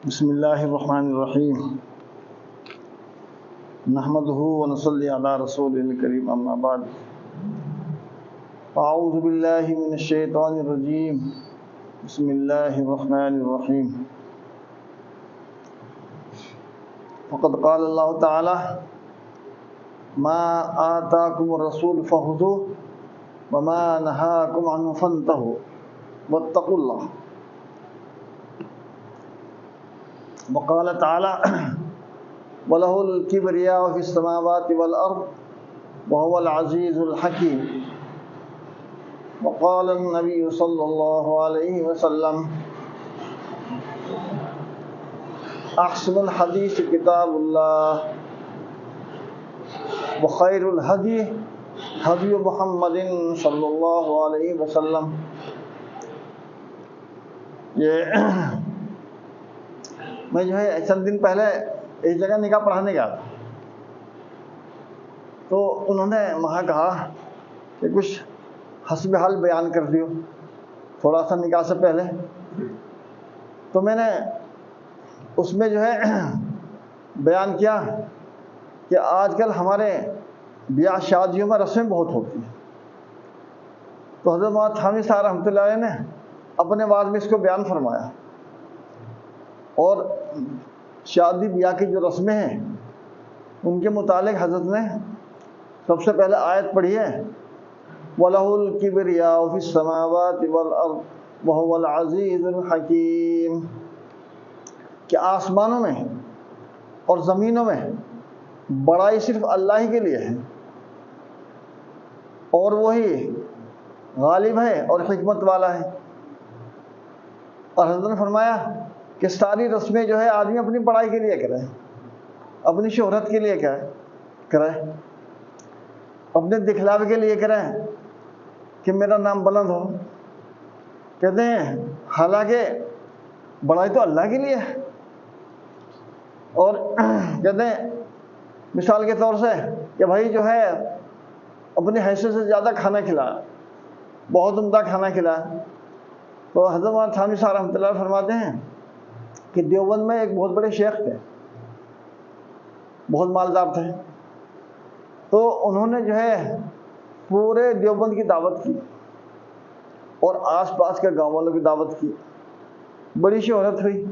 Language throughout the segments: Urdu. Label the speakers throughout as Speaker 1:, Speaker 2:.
Speaker 1: بسم اللہ الرحمن الرحیم نحمدہ ونصلی علی رسول الکریم اما بعد اعوذ باللہ من الشیطان الرجیم بسم اللہ الرحمن الرحیم فقد قال اللہ تعالی ما آتاکم الرسول فخذوه وما نہاکم عنہ فانتہوا واتقوا اللہ. وقال تعالی وَلَهُ الْكِبْرِيَاءُ فِي السَّمَاوَاتِ وَالْأَرْضِ وَهُوَ الْعَزِيزُ الْحَكِيمُ. وقال النبي صلى الله عليه وسلم أحسن الحديث كتاب الله وخير الهدي هدي محمد صلی اللہ علیہ وسلم. یہ میں جو ہے چند دن پہلے ایک جگہ نکاح پڑھانے گیا تھا، تو انہوں نے وہاں کہا کہ کچھ حسب حال بیان کر دیو تھوڑا سا نکاح سے پہلے. تو میں نے اس میں جو ہے بیان کیا کہ آج کل ہمارے بیاہ شادیوں میں رسمیں بہت ہوتی ہیں. تو حضرت مولانا تھانوی صاحب رحمۃ اللہ علیہ نے اپنے بعد میں اس کو بیان فرمایا، اور شادی بیاہ کی جو رسمیں ہیں ان کے متعلق حضرت نے سب سے پہلے آیت پڑھی ہے وَلَهُ الْكِبْرِيَاءُ فِي السَّمَاوَاتِ وَالْأَرْضِ وَهُوَ الْعَزِيزُ الْحَكِيمُ، کہ آسمانوں میں اور زمینوں میں بڑائی صرف اللہ ہی کے لیے ہے، اور وہی غالب ہے اور حکمت والا ہے. اور حضرت نے فرمایا کہ ساری رسمیں جو ہے آدمی اپنی بڑائی کے لیے کرے، اپنی شہرت کے لیے کرے، اپنے دکھلاوے کے لیے کرے کہ میرا نام بلند ہو. کہتے ہیں حالانکہ بڑائی تو اللہ کے لیے ہے. اور کہتے ہیں مثال کے طور سے کہ بھائی جو ہے اپنی حیثیت سے زیادہ کھانا کھلایا، بہت عمدہ کھانا کھلایا. تو حضرت مولانا تھانوی صاحب رحمۃ اللہ فرماتے ہیں کہ دیوبند میں ایک بہت بڑے شیخ تھے، بہت مالدار تھے. تو انہوں نے جو ہے پورے دیوبند کی دعوت کی اور آس پاس کے گاؤں والوں کی دعوت کی، بڑی شہرت ہوئی.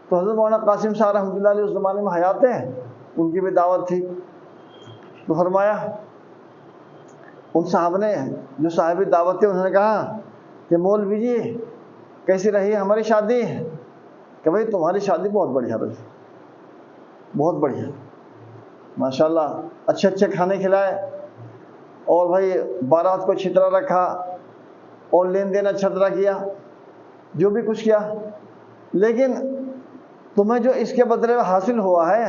Speaker 1: تو حضرت مولانا قاسم صاحب رحمۃ اللہ علیہ اس زمانے میں حیات ہیں، ان کی بھی دعوت تھی. تو فرمایا ان صاحب نے جو صاحب دعوت تھے انہوں نے کہا کہ مولوی جی کیسی رہی ہماری شادی؟ کہ بھائی تمہاری شادی بہت بڑھیا رہی، بہت بڑھیا، ماشاءاللہ، اچھے اچھے کھانے کھلائے، اور بھائی بارات کو اچھی طرح رکھا، اور لین دین اچھا طرح کیا، جو بھی کچھ کیا. لیکن تمہیں جو اس کے بدلے میں حاصل ہوا ہے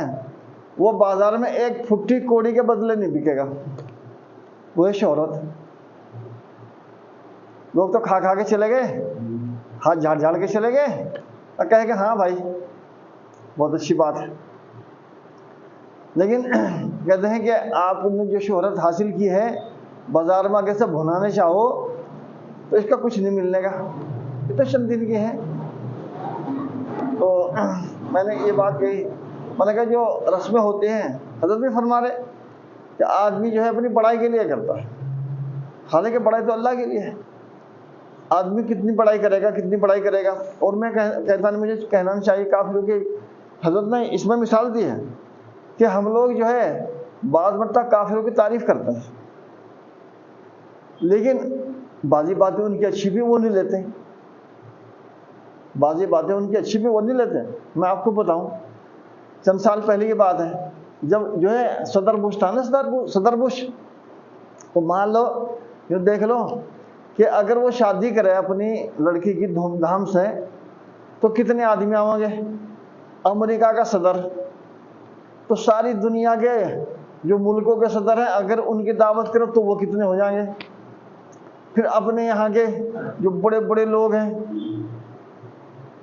Speaker 1: وہ بازار میں ایک پھٹی کوڑی کے بدلے نہیں بکے گا، وہ ہے شہرت. لوگ تو کھا کے چلے گئے، ہاتھ جھاڑ کے چلے گئے اور کہے کہ ہاں بھائی بہت اچھی بات ہے. لیکن کہتے ہیں کہ آپ نے جو شہرت حاصل کی ہے بازار میں اگر سے بھنانے چاہو تو اس کا کچھ نہیں ملنے گا، یہ تو چند دن کی ہے. تو میں نے یہ بات کہی، میں نے کہا جو رسمیں ہوتی ہیں حضرت بھی فرما رہے کہ آدمی جو ہے اپنی بڑائی کے لیے کرتا ہے، حالانکہ بڑائی تو اللہ کے لیے ہے. آدمی کتنی بڑائی کرے گا، کتنی بڑائی کرے گا. اور میں کہتا نہیں، مجھے کہنا نہیں چاہیے کافی، کہ حضرت نے اس میں مثال دی ہے کہ ہم لوگ جو ہے بعض مرتبہ کافروں کی تعریف کرتے ہیں، لیکن بعضی باتیں ان کی اچھی بھی وہ نہیں لیتے، بعضی باتیں ان کی اچھی بھی وہ نہیں لیتے. میں آپ کو بتاؤں، چند سال پہلے کی بات ہے، جب جو ہے صدر بش تھا نا، صدر بش، تو مان لو یہ دیکھ لو کہ اگر وہ شادی کرے اپنی لڑکی کی دھوم دھام سے تو کتنے آدمی آؤں گے. امریکہ کا صدر، تو ساری دنیا کے جو ملکوں کے صدر ہیں اگر ان کی دعوت کرو تو وہ کتنے ہو جائیں گے. پھر اپنے یہاں کے جو بڑے بڑے لوگ ہیں،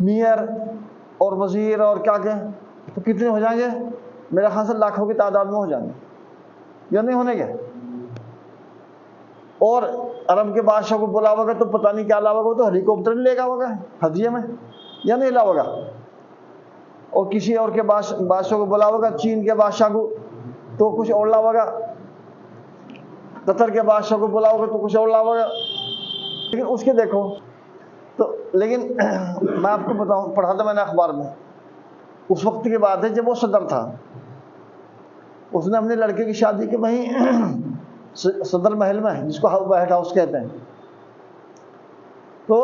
Speaker 1: میئر اور وزیر اور کیا کہ، تو کتنے ہو جائیں گے؟ میرے خیال سے لاکھوں کی تعداد میں ہو جائیں گے، یا نہیں ہونے گے. اور عرب کے بادشاہ کو بلاوے گا تو پتہ نہیں کیا لاوے گا، تو ہیلی کاپٹر لے گا ہوگا ہدیے میں، یا نہیں لاوے گا. اور کسی اور کے بادشاہ کو بلاؤ گا، چین کے بادشاہ کو تو کچھ اور لاؤ گا، قطر کے بادشاہ کو بلاؤ گا تو کچھ اور لاؤ گا. لیکن اس کے دیکھو تو، لیکن میں آپ کو بتاؤں، پڑھا تھا میں نے اخبار میں، اس وقت کی بات ہے جب وہ صدر تھا، اس نے اپنے لڑکے کی شادی کی وہیں صدر محل میں، جس کو وائٹ ہاؤس کہتے ہیں. تو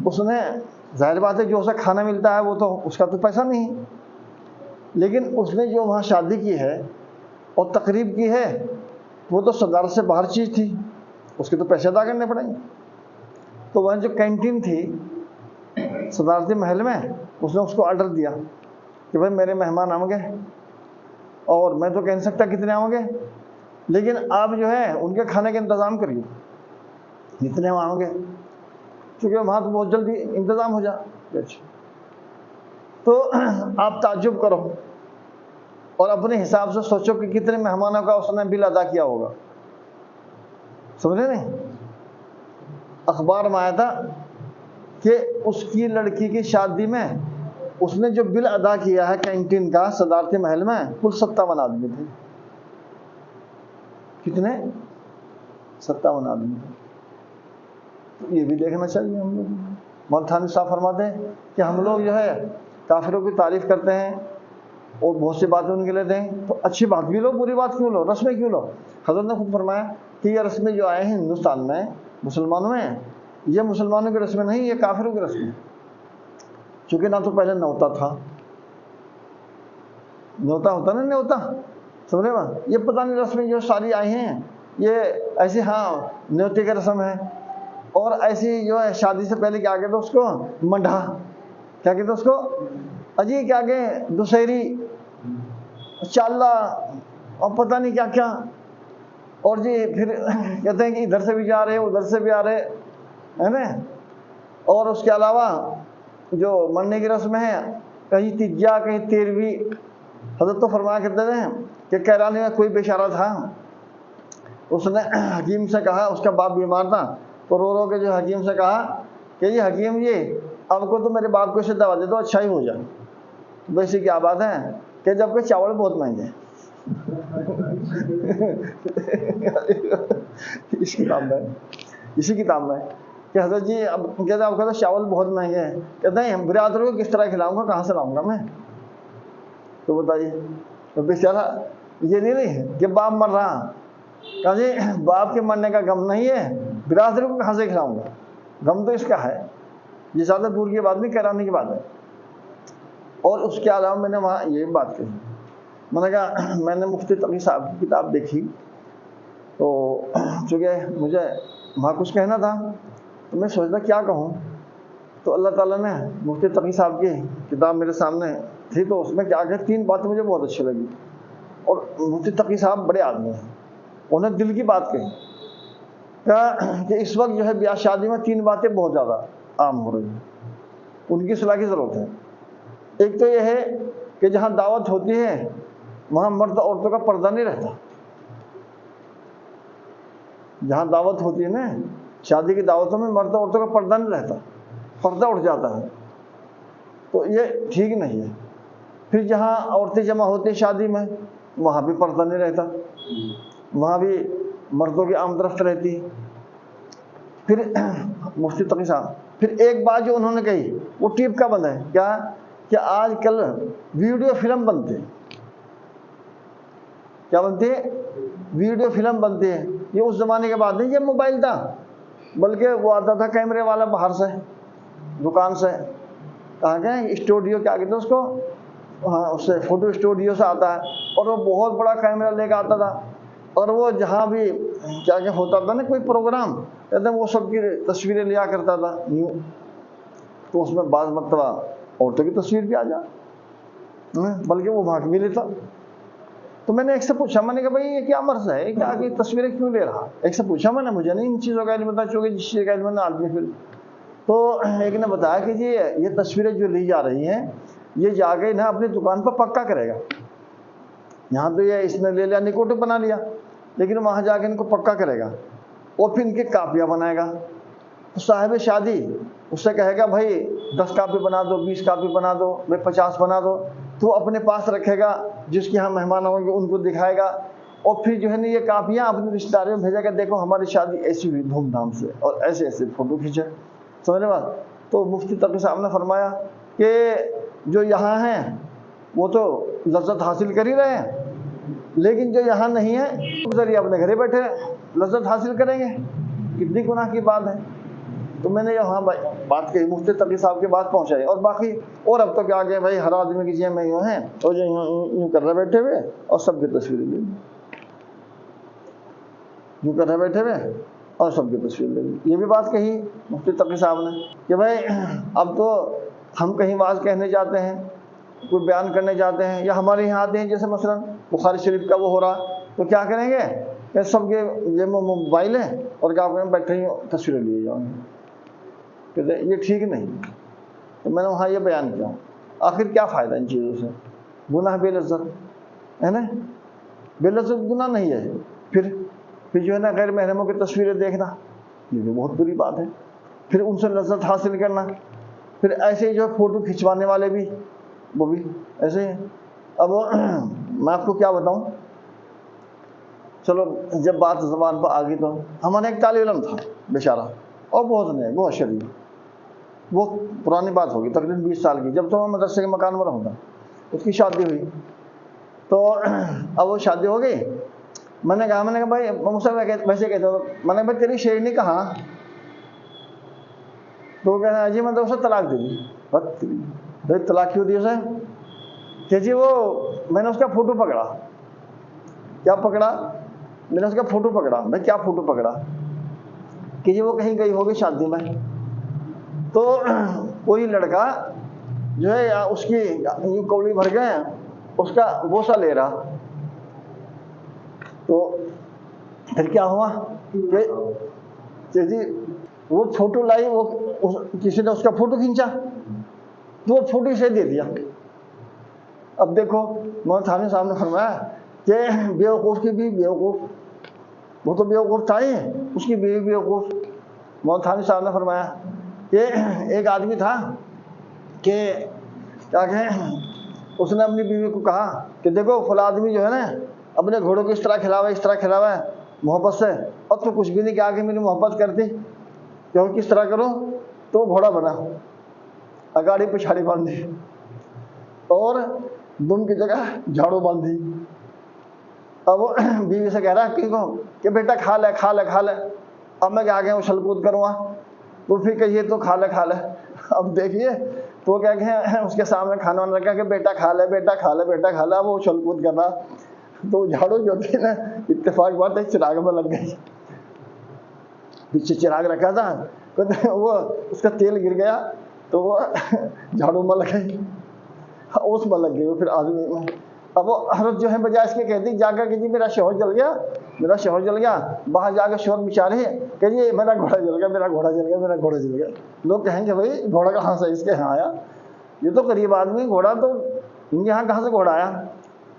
Speaker 1: اس نے، ظاہر بات ہے جو اسے کھانا ملتا ہے وہ تو اس کا تو پیسہ نہیں، لیکن اس نے جو وہاں شادی کی ہے اور تقریب کی ہے وہ تو صدارت سے باہر چیز تھی، اس کے تو پیسے ادا کرنے پڑیں گے. تو وہاں جو کینٹین تھی صدارتی محل میں، اس نے اس کو آرڈر دیا کہ بھائی میرے مہمان آؤں گے، اور میں تو کہہ نہیں سکتا کتنے آؤں گے، لیکن آپ جو ہے ان کے کھانے کا انتظام کریے، جتنے آؤں گے، کیونکہ وہاں تو بہت جلدی انتظام ہو جائے. تو آپ تعجب کرو اور اپنے حساب سے سوچو کہ کتنے مہمانوں کا اس نے بل ادا کیا ہوگا. سمجھے نہیں؟ اخبار میں آیا تھا کہ اس کی لڑکی کی شادی میں اس نے جو بل ادا کیا ہے کینٹین کا صدارتی محل میں، کل 57 آدمی تھے. کتنے؟ 57 آدمی تھے. یہ بھی دیکھنا چاہیے ہم لوگ. مولانا تھانوی صاحب فرماتے ہیں کہ ہم لوگ جو ہے کافروں کی تعریف کرتے ہیں اور بہت سی باتیں ان کے لیتے ہیں، تو اچھی بات بھی لو، بری بات کیوں لو، رسمیں کیوں لو؟ حضرت نے خود فرمایا کہ یہ رسمیں جو آئے ہیں ہندوستان میں مسلمانوں میں، یہ مسلمانوں کی رسمیں نہیں، یہ کافروں کی رسمیں. چونکہ نہ تو پہلے نیوتا تھا، نیوتا ہوتا نا، نیوتا، سمجھے نا؟ یہ پتہ نہیں رسمیں جو ساری آئی ہیں یہ ایسی، ہاں نیوتے کی رسم ہے، اور ایسی جو ہے شادی سے پہلے کیا کہتے اس کو، منڈھا، کیا کہتے اس کو، اجی کیا کہ دسہری، چالا، اور پتہ نہیں کیا کیا، اور جی پھر کہتے ہیں کہ ادھر سے بھی جا رہے ادھر سے بھی آ رہے، ہے نا. اور اس کے علاوہ جو مرنے کی رسم ہے، کہیں تیجا کہیں 13ویں. حضرت تو فرمایا کرتے تھے کہ کیرالہ میں کوئی بیچارہ تھا، اس نے حکیم سے کہا، اس کا باپ بیمار تھا، تو رو رو کے جو حکیم سے کہا کہ یہ حکیم جی اب کو تو میرے باپ کو اسے دوا دے دو اچھا ہی ہو جائے. ویسے کیا بات ہے کہ جب کہ چاول بہت مہنگے ہیں. اسی کتاب میں کہ حضرت جی اب کہتے ہیں اب کہتے چاول بہت مہنگے ہیں، کہتے ہیں برادروں کو کس طرح کھلاؤں گا، کہاں سے لاؤں گا میں؟ تو بتائیے، تو بیچارہ یہ نہیں کہ باپ مر رہا، کہا جی باپ کے مرنے کا غم نہیں ہے، برادروں کو کہاں سے کھلاؤں گا؟ غم تو اس کا ہے. یہ زیادہ دور کی بات نہیں، کرانے کی بات ہے. اور اس کے علاوہ میں نے وہاں یہ بات کہی، میں نے کہا میں نے مفتی تقی صاحب کی کتاب دیکھی، تو چونکہ مجھے وہاں کچھ کہنا تھا تو میں سوچتا کیا کہوں، تو اللہ تعالیٰ نے مفتی تقی صاحب کی کتاب میرے سامنے تھی، تو اس میں کیا کہ 3 باتیں مجھے بہت اچھی لگی. اور مفتی تقی صاحب بڑے آدمی ہیں، انہیں دل کی بات کہی کہ اس وقت جو ہے بیاہ شادی میں 3 باتیں بہت زیادہ عام ہو رہی ہیں، ان کی اصلاح کی ضرورت ہے. ایک تو یہ ہے کہ جہاں دعوت ہوتی ہے وہاں مرد عورتوں کا پردہ نہیں رہتا. جہاں دعوت ہوتی ہے نا، شادی کی دعوتوں میں مرد عورتوں کا پردہ نہیں رہتا، پردہ اٹھ جاتا ہے، تو یہ ٹھیک نہیں ہے. پھر جہاں عورتیں جمع ہوتی ہیں شادی میں وہاں بھی پردہ نہیں رہتا، وہاں بھی مردوں کی آمد رفت رہتی ہے. پھر مفتی تقی صاحب پھر ایک بات جو انہوں نے کہی وہ ٹیپ کا بند ہے، کیا کہ آج کل ویڈیو فلم بنتے ہیں. کیا بنتی ہے؟ ویڈیو فلم بنتی ہے. یہ اس زمانے کے بعد نہیں جب موبائل تھا، بلکہ وہ آتا تھا کیمرے والا باہر سے، دکان سے، کہاں گئے اسٹوڈیو کیا کہتے ہیں اس کو، ہاں اس سے فوٹو اسٹوڈیو سے آتا ہے، اور وہ بہت بڑا کیمرہ لے کے آتا تھا، اور وہ جہاں بھی کیا کہ ہوتا تھا نا کوئی پروگرام، کہتے ہیں وہ سب کی تصویریں لیا کرتا تھا یوں، تو اس میں بعض مرتبہ عورتوں کی تصویر بھی آ جائے، بلکہ وہ بھاگ بھی لیتا. تو میں نے ایک سے پوچھا، میں نے کہا بھائی یہ کیا مرض ہے کہ آگے تصویریں کیوں لے رہا؟ ایک سے پوچھا میں نے، مجھے نہیں ان چیزوں کا علم بتا، چونکہ جس چیز کا علم ہے آدمی پھر. تو ایک نے بتایا کہ جی یہ تصویریں جو لی جا رہی ہیں یہ جا کے نا اپنی دکان پر پکا کرے گا. یہاں تو یہ اس نے لے لیا، نکوٹو بنا لیا، لیکن وہاں جا کے ان کو پکا کرے گا، اور پھر ان کی کاپیاں بنائے گا. تو صاحب شادی اس سے کہے گا بھائی 10 کاپی بنا دو، 20 کاپی بنا دو، بھائی 50 بنا دو، تو اپنے پاس رکھے گا، جس کے یہاں مہمان ہوں گے ان کو دکھائے گا، اور پھر جو ہے نا یہ کاپیاں اپنے رشتہ داروں میں بھیجے گا، دیکھو ہماری شادی ایسی ہوئی دھوم دھام سے، اور ایسے ایسے فوٹو کھینچے. سمجھنے بات. تو مفتی تقی صاحب نے فرمایا کہ جو یہاں ہیں وہ تو لذت حاصل کر ہی رہے ہیں، لیکن جو یہاں نہیں ہے ذریعہ اپنے گھرے بیٹھے لذت حاصل کریں گے، کتنی گناہ کی بات ہے. تو میں نے یہاں بات کہی، مفتی تقی صاحب کی بات پہنچائی، اور باقی اور اب تک آگے بھائی ہر آدمی کی جیب میں یوں ہیں اور جو یوں کر رہے بیٹھے ہوئے اور سب کی تصویریں لے لی، یوں کر رہے بیٹھے ہوئے اور سب کی تصویر لے لی. یہ بھی بات کہی مفتی تقی صاحب نے کہ بھائی اب تو ہم کہیں واعظ کہنے جاتے ہیں، کوئی بیان کرنے جاتے ہیں، یا ہمارے یہاں آتے ہیں جیسے مثلا بخاری شریف کا وہ ہو رہا، تو کیا کریں گے کہ سب کے یہ موبائل ہیں اور کیا کریں بیٹھے ہی تصویریں لیے جاؤں گے. کہتے یہ ٹھیک نہیں. تو میں نے وہاں یہ بیان کیا آخر کیا فائدہ ان چیزوں سے، گناہ بے لذت ہے نا، بے لذت گناہ نہیں ہے. پھر جو ہے نا غیر محرموں کی تصویریں دیکھنا یہ بھی بہت بری بات ہے، پھر ان سے لذت حاصل کرنا، پھر ایسے ہی جو فوٹو کھنچوانے والے بھی وہ بھی ایسے ہی ہیں. اب میں آپ کو کیا بتاؤں، چلو جب بات زبان پر آ گئی تو ہمارا ایک طالب علم تھا بیچارہ، اور بہت نہیں بہت شریف، وہ پرانی بات ہوگی تقریباً 20 سال کی، جب تو میں مدرسے کے مکان میں رہوں گا، اس کی شادی ہوئی. تو اب وہ شادی ہو گئی، میں نے کہا بھائی مجھ سے ویسے کہتے ہو، میں نے بھائی تیری شیرنی کہاں؟ تو وہ کہنا جی میں تو اسے طلاق دے دی. بھائی طلاق کیوں دی اسے؟ کہ جی وہ میں نے اس کا فوٹو پکڑا. کیا پکڑا؟ میں نے اس کا فوٹو پکڑا. بھائی کیا فوٹو پکڑا؟ کہ جی وہ کہیں گئی ہوگی شادی میں، تو کوئی لڑکا جو ہے اس کی یوں کوڑی بھر گئے اس کا بوسہ لے رہا. تو پھر کیا ہوا کہ جی وہ فوٹو لائی، وہ کسی نے اس کا فوٹو کھینچا تو وہ فوٹو اسے دے دیا. اب دیکھو مولانا تھانوی صاحب نے فرمایا کہ بیوقوف کی بھی بیوقوف، وہ تو بیوقوف تھا ہی، اس کی بیوی بیوقوف. مولانا تھانوی صاحب نے فرمایا کہ ایک آدمی تھا کہ کیا کہیں اس نے اپنی بیوی کو کہا کہ دیکھو فلاں آدمی جو ہے نا اپنے گھوڑوں کو اس طرح کھلاوا اس طرح کھلاوا ہے محبت سے، اب تو کچھ بھی نہیں کہ آگے میری محبت کرتی، کہ کس طرح کروں؟ تو گھوڑا بنا، اگاڑی پچھاڑی باندھی اور دم کی جگہ جھاڑو باندھی. اب وہ بیوی سے کہہ رہا کہ بیٹا کھا لے کھا لے کھا لے. اب میں آگے اچھل کود کروں گا تو پھر کہیے تو کھا لے کھا لے. اب دیکھیے تو کیا کہ اس کے سامنے کھانا وانا رکھا کہ بیٹا کھا لے بیٹا کھا لے بیٹا کھا لے. اب وہ اچھل کود کر رہا تو جھاڑو جو تھی نا اتفاق بات ہے چراغ میں لگ گئی. پیچھے چراغ رکھا تھا وہ اس کا تیل گر گیا تو وہ جھاڑو میں لگ گئی، اس میں لگ گئی وہ پھر آدمی میں. اب وہ حضرت جو ہے بجائے اس کے کہتی جا کر کہ جی میرا شوہر جل گیا میرا شوہر جل گیا، باہر جا کے شوہر بچا رہی ہے کہ جی میرا گھوڑا جل گیا میرا گھوڑا جل گیا میرا گھوڑا جل گیا. لوگ کہیں گے بھائی گھوڑا کہاں سے اس کے یہاں آیا، یہ تو غریب آدمی گھوڑا تو ان کے یہاں کہاں سے گھوڑا آیا؟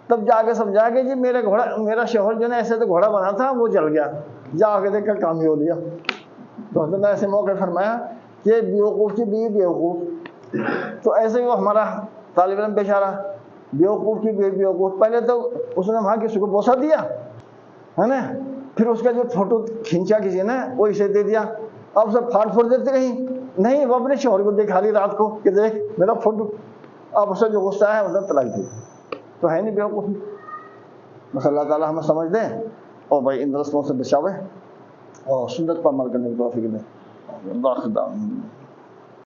Speaker 1: تب جا کے سمجھا کہ جی میرا شوہر جو ہے ایسے تو گھوڑا بنا تھا وہ جل گیا، جا کے دیکھ کر کام ہی ہو لیا. تو حضرت نے ایسے موقع فرمایا کہ بیوقوف کی بیوی بیوقوف. تو ایسے ہی وہ ہمارا طالب علم بیچارہ بیوقوف کی بیوی بیوقوف، پہلے تو اس نے وہاں کسی کو بوسہ دیا ہے نا، پھر اس کا جو فوٹو کھینچا کسی نے وہ اسے دے دیا. اب سب پھاڑ پھوڑ دیتے کہیں نہیں، وہ اپنے شوہر کو دکھا لی رات کو کہ دیکھ میرا فوٹو. اب اسے جو غصہ ہے اس نے طلاق دی. تو ہے نہیں بیوقوفی. بس اللہ تعالیٰ ہمیں سمجھ دیں اور بھائی ان رسموں سے بچاوے اور سنت پر عمل کرنے کی توفیق دیں. اللہ خدا.